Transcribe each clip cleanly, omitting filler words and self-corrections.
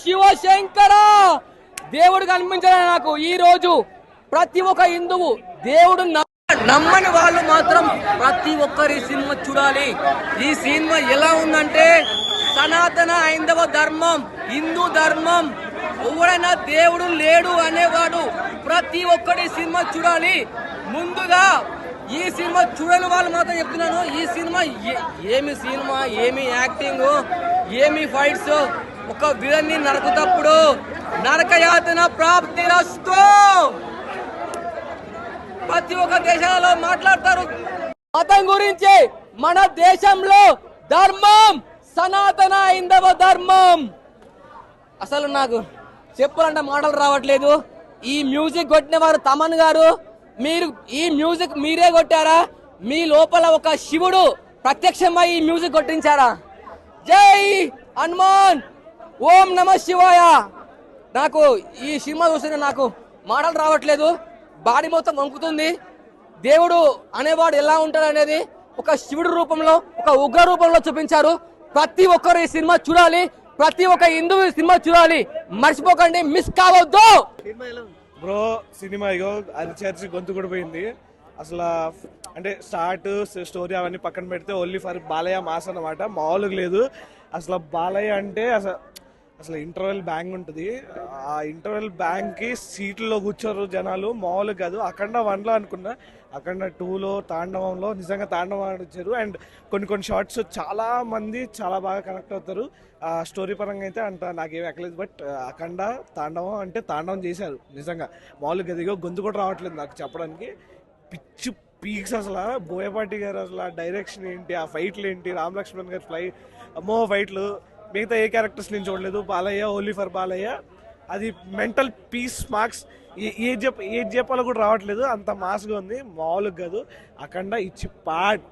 శివశంకర దేవుడు కనిపించాడు నాకు ఈ రోజు. ప్రతి ఒక్క హిందువు దేవుడు నమ్మని వాళ్ళు మాత్రం ప్రతి ఒక్కరి సినిమా చూడాలి. ఈ సినిమా ఎలా ఉందంటే సనాతన హైందవ ధర్మం, హిందూ ధర్మం, ఎవరైనా దేవుడు లేడు అనేవాడు ప్రతి ఒక్కరి సినిమా చూడాలి. ముందుగా ఈ సినిమా చూడని వాళ్ళు మాత్రం చెప్తున్నాను, ఈ సినిమా ఏమి యాక్టింగ్, ఏమి ఫైట్స్, ఒక విలన్ని నరకుతప్పుడు నరకయాతన ప్రాప్తిరస్తు. ప్రతి ఒక్క దేశాలలో మాట్లాడతారు మతం గురించి. మన దేశంలో ధర్మం సనాతన హైందవ ధర్మం. అసలు నాకు చెప్పాలంటే మాటలు రావట్లేదు. ఈ మ్యూజిక్ కొట్టిన వారు తమన్ గారు. మీరు ఈ మ్యూజిక్ మీరే కొట్టారా? మీ లోపల ఒక శివుడు ప్రత్యక్షమై ఈ మ్యూజిక్ కొట్టించారా? జై హనుమాన్, ఓం నమ శివాయ. నాకు ఈ సినిమా చూసిన నాకు మాటలు రావట్లేదు, బాడీ మొత్తం వంకుతుంది. దేవుడు అనేవాడు ఎలా ఉంటాడు అనేది ఒక శివుడు రూపంలో, ఒక ఉగ్ర రూపంలో చూపించారు. ప్రతి ఒక్కరు ఈ సినిమా చూడాలి, ప్రతి ఒక్క హిందూ సినిమా చూడాలి, మర్చిపోకండి, మిస్ కావద్దు. బ్రో సినిమా ఇగో అది చర్చి గొంతు కూడా పోయింది అసలు. అంటే స్టార్ట్ స్టోరీ అవన్నీ పక్కన పెడితే ఓన్లీ ఫర్ బాలయ్య మాస్ అన్నమాట. మామూలుగా లేదు అసలు. బాలయ్య అంటే అసలు ఇంటర్వెల్ బ్యాంగ్ ఉంటుంది. ఆ ఇంటర్వెల్ బ్యాంగ్ కి సీట్లలో కూర్చోరు జనాలు, మామూలుగా కాదు. అఖండ 1లో అనుకున్నా, అఖండ 2లో తాండవంలో నిజంగా తాండవం ఆడించారు. అండ్ కొన్ని షార్ట్స్ చాలా మంది చాలా బాగా కనెక్ట్ అవుతారు. ఆ స్టోరీ పరంగా అయితే అంత నాకేం ఎక్కలేదు. బట్ అఖండ తాండవం అంటే తాండవం చేశారు నిజంగా. మామూలుగా గదిగో గొంతు కూడా రావట్లేదు నాకు చెప్పడానికి. పిచ్చు పీక్స్ అసలు. బోయపాటి గారు అసలు ఆ డైరెక్షన్ ఏంటి, ఆ ఫైట్లు ఏంటి, రామ్ లక్ష్మణ్ గారు అమ్మో ఫైట్లు. మిగతా ఏ క్యారెక్టర్స్ నేను చూడలేదు. Balayya only for Balayya. అది మెంటల్ పీస్ మార్క్స్. ఏది చెప్పాలో కూడా రావట్లేదు, అంత మాస్గా ఉంది. మామూలుగా కాదు. అఖండ ఇచ్చి పాట్.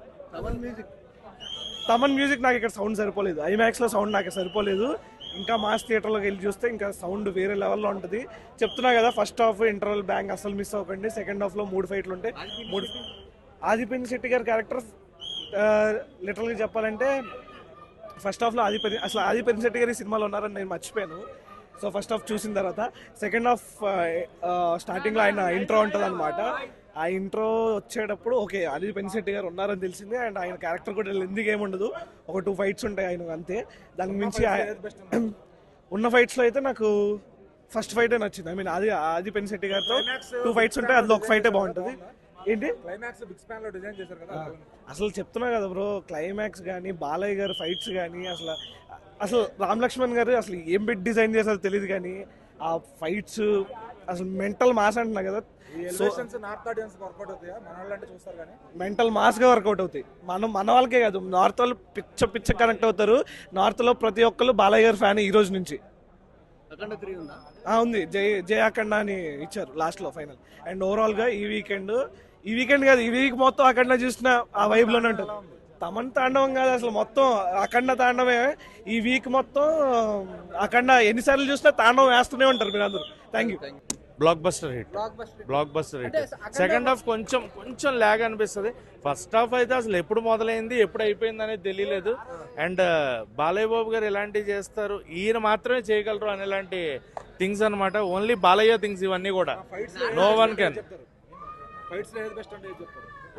తమన్ మ్యూజిక్ నాకు ఇక్కడ సౌండ్ సరిపోలేదు. ఐమాక్స్లో సౌండ్ నాకు సరిపోలేదు. ఇంకా మాస్ థియేటర్లోకి వెళ్ళి చూస్తే ఇంకా సౌండ్ వేరే లెవెల్లో ఉంటుంది. చెప్తున్నా కదా, ఫస్ట్ హాఫ్ ఇంటర్వల్ బ్యాంక్ అసలు మిస్ అవ్వకండి. సెకండ్ హాఫ్లో 3 ఫైట్లు ఉంటాయి. ఆదిపిన్ శెట్టి గారి క్యారెక్టర్ లిటరల్గా చెప్పాలంటే ఫస్ట్ హాఫ్లో ఆదిపిన్ శెట్టి గారి సినిమాలో ఉన్నారని నేను మర్చిపోయాను. సో ఫస్ట్ హాఫ్ చూసిన తర్వాత సెకండ్ హాఫ్ స్టార్టింగ్లో ఆయన ఇంట్రో ఉంటుంది అనమాట. ఆ ఇంట్రో వచ్చేటప్పుడు ఓకే ఆదిపిన్ శెట్టి గారు ఉన్నారని తెలిసింది. అండ్ ఆయన క్యారెక్టర్ కూడా ఎందుకు ఏముండదు, ఒక 2 ఫైట్స్ ఉంటాయి ఆయన అంతే. దానికి మించి ఉన్న ఫైట్స్లో అయితే నాకు ఫస్ట్ ఫైటే నచ్చింది. ఐ మీన్ ఆదిపిన్ శెట్టి గారితో 2 ఫైట్స్ ఉంటాయి, అందులో ఒక ఫైటే బాగుంటుంది. ఏంటి అసలు చెప్తున్నా కదా బ్రో, క్లైమాక్స్ కానీ బాలయ్య గారు ఫైట్స్ కానీ అసలు రామ్ లక్ష్మణ్ గారు అసలు ఏం పెట్టి డిజైన్ చేశారో తెలియదు కానీ ఆ ఫైట్స్ అసలు మెంటల్ మాస్ అంటున్నా కదా. మెంటల్ మాస్ గా వర్కౌట్ అవుతాయి. మన వాళ్ళకే కాదు, నార్త్ వాళ్ళు పిచ్చ కనెక్ట్ అవుతారు. నార్త్ లో ప్రతి ఒక్కరు బాలయ్య గారు ఫ్యాన్ ఈ రోజు నుంచి. ఉంది, జై అఖండ అని ఇచ్చారు లాస్ట్ లో ఫైనల్. అండ్ ఓవరాల్ గా ఈ వీకెండ్ కాదు, ఈ వీక్ మొత్తం అఖండ చూసిన ఆ వైబ్ లోనే ఉంటుంది. తమన్ తాండవం కాదు అసలు, మొత్తం అఖండ తాండవే. ఈ వీక్ మొత్తం అఖండ ఎన్నిసార్లు చూసినా తాండవం వేస్తూనే ఉంటారు మీరు అందరూ. Thank you. Block buster hit. Second half కొంచెం ల్యాగ్ అనిపిస్తుంది. ఫస్ట్ హాఫ్ అయితే అసలు ఎప్పుడు మొదలైంది ఎప్పుడు అయిపోయింది అనేది తెలియలేదు. అండ్ బాలయ్య బాబు గారు ఎలాంటివి చేస్తారు, ఈయన మాత్రమే చేయగలరు అనేలాంటి థింగ్స్ అనమాట. ఓన్లీ బాలయ్య థింగ్స్ ఇవన్నీ కూడా. No one can.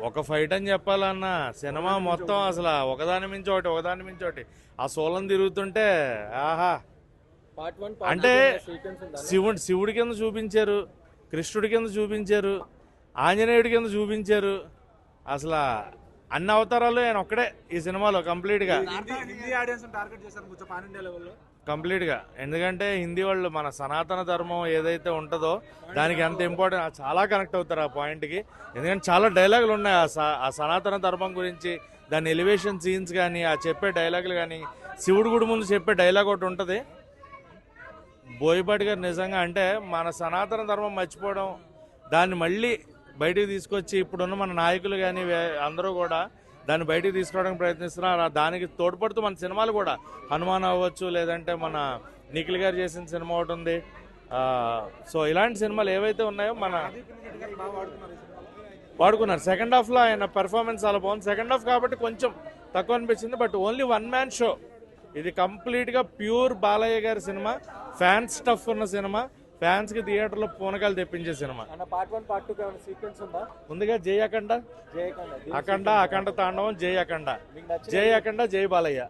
ఒక ఫైట్ అని చెప్పాలన్నా సినిమా మొత్తం అసలు ఒకదాని మించి ఒకటి ఆ సోలం తిరుగుతుంటే ఆహా. అంటే శివుడి కింద చూపించారు, కృష్ణుడి కింద చూపించారు, ఆంజనేయుడి కింద చూపించారు. అసలు అన్ని అవతారాలు ఆయన ఒక్కడే ఈ సినిమాలో కంప్లీట్ గా. ఎందుకంటే హిందీ వాళ్ళు మన సనాతన ధర్మం ఏదైతే ఉంటుందో దానికి ఎంత ఇంపార్టెంట్, చాలా కనెక్ట్ అవుతారు ఆ పాయింట్కి. ఎందుకంటే చాలా డైలాగులు ఉన్నాయి ఆ సనాతన ధర్మం గురించి. దాని ఎలివేషన్ సీన్స్ కానీ, ఆ చెప్పే డైలాగులు కానీ, శివుడు గుడి ముందు చెప్పే డైలాగ్ ఒకటి ఉంటుంది. బోయపాటి గారు నిజంగా అంటే మన సనాతన ధర్మం మర్చిపోవడం, దాన్ని మళ్ళీ బయటికి తీసుకొచ్చి ఇప్పుడున్న మన నాయకులు కానీ అందరూ కూడా దాన్ని బయటికి తీసుకోవడానికి ప్రయత్నిస్తున్నారు. దానికి తోడ్పడుతూ మన సినిమాలు కూడా హనుమాన్ అవ్వచ్చు, లేదంటే మన నిఖిల్ గారు చేసిన సినిమా ఒకటి ఉంది. సో ఇలాంటి సినిమాలు ఏవైతే ఉన్నాయో మన వాడుకున్నారు. సెకండ్ హాఫ్లో ఆయన పెర్ఫార్మెన్స్ చాలా బాగుంది. సెకండ్ హాఫ్ కాబట్టి కొంచెం తక్కువ అనిపించింది. But only 1 man show. ఇది కంప్లీట్ గా ప్యూర్ బాలయ్య గారి సినిమా, ఫ్యాన్స్ స్టఫ్ ఉన్న సినిమా, ఫ్యాన్స్ కి థియేటర్ లో పూనకాలు తెప్పించే సినిమా. పార్ట్ 1 పార్ట్ 2 ఏమైనా సీక్వెన్స్ ఉందా? ముందుగా జై అఖండ, అఖండ తాండవం, జై అఖండ, జై అఖండ, జై బాలయ్య.